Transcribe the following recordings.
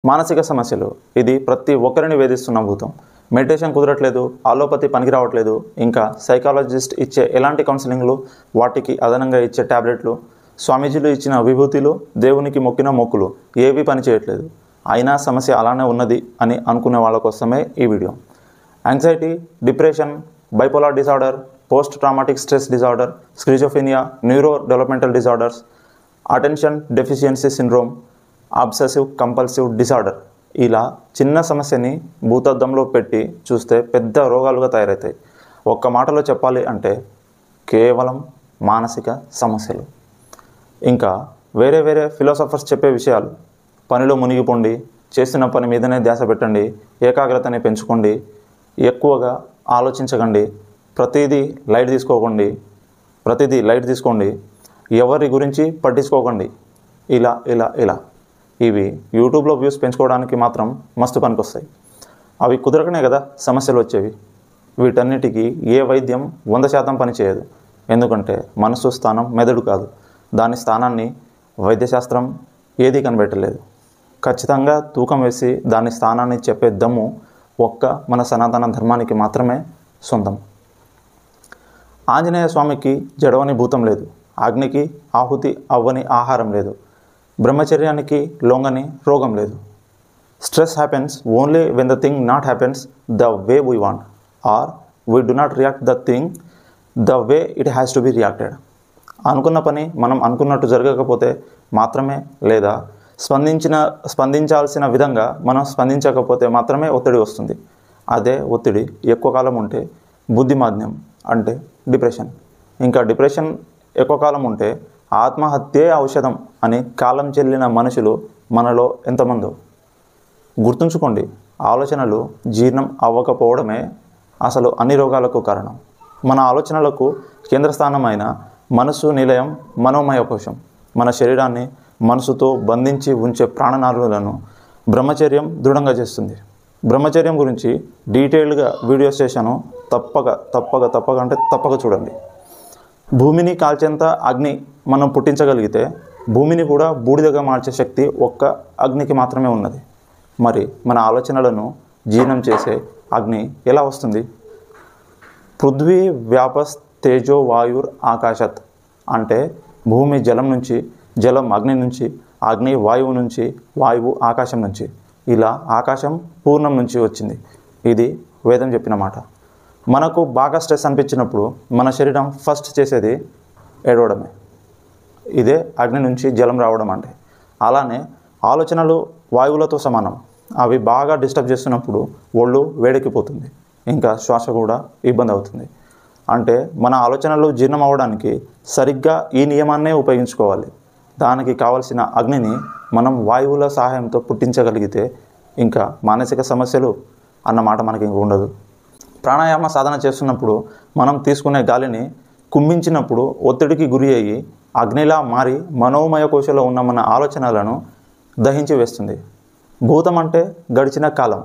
మానసిక సమస్యలు ఇది ప్రతి ఒక్కరిని వేధిస్తున్న భూతం. మెడిటేషన్ కుదరట్లేదు, ఆలోపతి పనికి రావట్లేదు, ఇంకా సైకాలజిస్ట్ ఇచ్చే ఎలాంటి కౌన్సిలింగ్లు, వాటికి అదనంగా ఇచ్చే ట్యాబ్లెట్లు, స్వామీజీలు ఇచ్చిన విభూతిలు, దేవునికి మొక్కిన మొక్కులు ఏవి పని చేయట్లేదు. అయినా సమస్య అలానే ఉన్నది అని అనుకునే వాళ్ళ కోసమే ఈ video. Anxiety, depression, bipolar disorder, post traumatic stress disorder, schizophrenia, neuro developmental disorders, attention deficiency syndrome, obsessive compulsive disorder, ఇలా చిన్న సమస్యని భూతద్దంలో పెట్టి చూస్తే పెద్ద రోగాలుగా తయారవుతాయి. ఒక్క మాటలో చెప్పాలి అంటే కేవలం మానసిక సమస్యలు. ఇంకా వేరే వేరే ఫిలాసఫర్స్ చెప్పే విషయాలు, పనిలో మునిగిపోండి, చేస్తున్న పని మీదనే ధ్యాస పెట్టండి, ఏకాగ్రతని పెంచుకోండి, ఎక్కువగా ఆలోచించకండి, ప్రతిదీ లైట్ తీసుకోండి, ఎవరి గురించి పట్టించుకోకండి, ఇలా ఇలా ఇలా ఇవి యూట్యూబ్లో వ్యూస్ పెంచుకోవడానికి మాత్రం మస్తు పనికొస్తాయి. అవి కుదరకనే కదా సమస్యలు వచ్చేవి. వీటన్నిటికీ ఏ వైద్యం 100% పనిచేయదు. ఎందుకంటే మనసు స్థానం మెదడు కాదు. దాని స్థానాన్ని వైద్యశాస్త్రం ఏదీ కనిపెట్టలేదు. ఖచ్చితంగా తూకం వేసి దాని స్థానాన్ని చెప్పే దమ్ము ఒక్క మన సనాతన ధర్మానికి మాత్రమే సొంతం. ఆంజనేయ స్వామికి జడవని భూతం లేదు, అగ్నికి ఆహుతి అవ్వని ఆహారం లేదు, బ్రహ్మచర్యానికి లొంగని రోగం లేదు. Stress happens only when the thing not happens the way we want, or we do not react the thing the way it has to be reacted. అనుకున్న పని మనం అనుకున్నట్టు జరగకపోతే మాత్రమే, లేదా స్పందించాల్సిన విధంగా మనం స్పందించకపోతే మాత్రమే ఒత్తిడి వస్తుంది. అదే ఒత్తిడి ఎక్కువ కాలం ఉంటే బుద్ధిమాంద్యం అంటే డిప్రెషన్. ఇంకా డిప్రెషన్ ఎక్కువ కాలం ఉంటే ఆత్మహత్యే ఔషధం అని కాలం చెల్లిన మనుషులు మనలో ఎంతమందో. గుర్తుంచుకోండి, ఆలోచనలు జీర్ణం అవ్వకపోవడమే అసలు అన్ని రోగాలకు కారణం. మన ఆలోచనలకు కేంద్రస్థానమైన మనసు నిలయం మనోమయ కోశం. మన శరీరాన్ని మనసుతో బంధించి ఉంచే ప్రాణనాళులను బ్రహ్మచర్యం దృఢంగా చేస్తుంది. బ్రహ్మచర్యం గురించి డీటెయిల్డ్గా వీడియోస్ చేశాను, తప్పక చూడండి. భూమిని కాల్చేంత అగ్ని మనం పుట్టించగలిగితే భూమిని కూడా బూడిదగా మార్చే శక్తి ఒక్క అగ్నికి మాత్రమే ఉన్నది. మరి మన ఆలోచనలను జీర్ణం చేసే అగ్ని ఎలా వస్తుంది? పృథ్వీ వ్యాపస్ తేజో వాయుర్ ఆకాశత్ అంటే భూమి జలం నుంచి, జలం అగ్ని నుంచి, అగ్ని వాయువు నుంచి, వాయువు ఆకాశం నుంచి, ఇలా ఆకాశం పూర్ణం నుంచి వచ్చింది. ఇది వేదం చెప్పిన మాట. మనకు బాగా స్ట్రెస్ అనిపించినప్పుడు మన శరీరం ఫస్ట్ చేసేది ఏడవడమే. ఇదే అగ్ని నుంచి జలం రావడం అంటే. అలానే ఆలోచనలు వాయువులతో సమానం. అవి బాగా డిస్టర్బ్ చేస్తున్నప్పుడు ఒళ్ళు వేడెక్కిపోతుంది, ఇంకా శ్వాస కూడా ఇబ్బంది అవుతుంది. అంటే మన ఆలోచనలు జీర్ణం అవ్వడానికి సరిగ్గా ఈ నియమాన్నే ఉపయోగించుకోవాలి. దానికి కావలసిన అగ్నిని మనం వాయువుల సహాయంతో పుట్టించగలిగితే ఇంకా మానసిక సమస్యలు అన్నమాట మనకి ఇంక ఉండదు. ప్రాణాయామ సాధన చేస్తున్నప్పుడు మనం తీసుకునే గాలిని కుంభించినప్పుడు ఒత్తిడికి గురి అయ్యి అగ్నిలా మారి మనోమయ కోశంలో ఉన్న మన ఆలోచనలను దహించి వేస్తుంది. భూతం అంటే గడిచిన కాలం.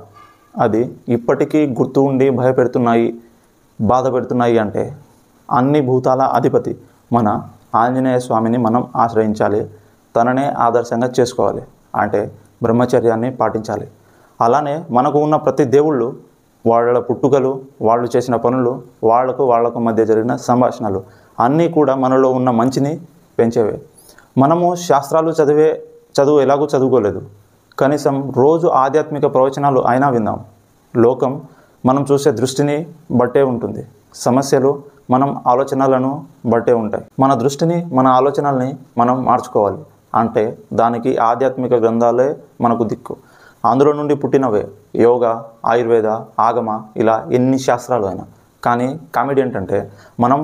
అది ఇప్పటికీ గుర్తు ఉండి భయపెడుతున్నాయి, బాధ పెడుతున్నాయి అంటే అన్ని భూతాల అధిపతి మన ఆంజనేయ స్వామిని మనం ఆశ్రయించాలి. తననే ఆదర్శంగా చేసుకోవాలి. అంటే బ్రహ్మచర్యాన్ని పాటించాలి. అలానే మనకు ఉన్న ప్రతి దేవుళ్ళు, వాళ్ళ పుట్టుకలు, వాళ్ళు చేసిన పనులు, వాళ్లకు మధ్య జరిగిన సంభాషణలు అన్నీ కూడా మనలో ఉన్న మంచిని పెంచేవే. మనము శాస్త్రాలు చదువు ఎలాగూ చదువుకోలేదు, కనీసం రోజు ఆధ్యాత్మిక ప్రవచనాలు అయినా విందాం. లోకం మనం చూసే దృష్టిని బట్టే ఉంటుంది. సమస్యలు మనం ఆలోచనలను బట్టే ఉంటాయి. మన దృష్టిని, మన ఆలోచనల్ని మనం మార్చుకోవాలి. అంటే దానికి ఆధ్యాత్మిక గ్రంథాలే మనకు దిక్కు. అందులో నుండి పుట్టినవే యోగా, ఆయుర్వేద, ఆగమ, ఇలా ఎన్ని శాస్త్రాలు అయినా. కానీ కామెడీ ఏంటంటే మనం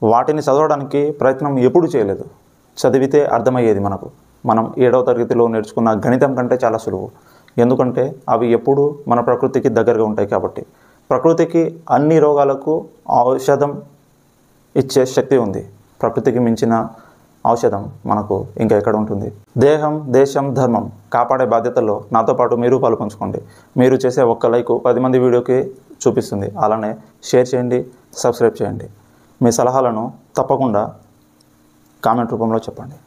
వాటిని చదవడానికి ప్రయత్నం ఎప్పుడు చేయలేదు. చదివితే అర్థమయ్యేది మనకు. మనం 7వ తరగతిలో నేర్చుకున్న గణితం కంటే చాలా సులువు. ఎందుకంటే అవి ఎప్పుడు మన ప్రకృతికి దగ్గరగా ఉంటాయి కాబట్టి. ప్రకృతికి అన్ని రోగాలకు ఔషధం ఇచ్చే శక్తి ఉంది. ప్రకృతికి మించిన ఔషధం మనకు ఇంకా ఎక్కడ ఉంటుంది? దేహం, దేశం, ధర్మం కాపాడే బాధ్యతల్లో నాతో పాటు మీరు పాలుపంచుకోండి. మీరు చేసే ఒక్క లైక్ 10 మంది వీడియోకి చూపిస్తుంది. అలానే షేర్ చేయండి, సబ్స్క్రైబ్ చేయండి. మీ సలహాలను తప్పకుండా కామెంట్ రూపంలో చెప్పండి.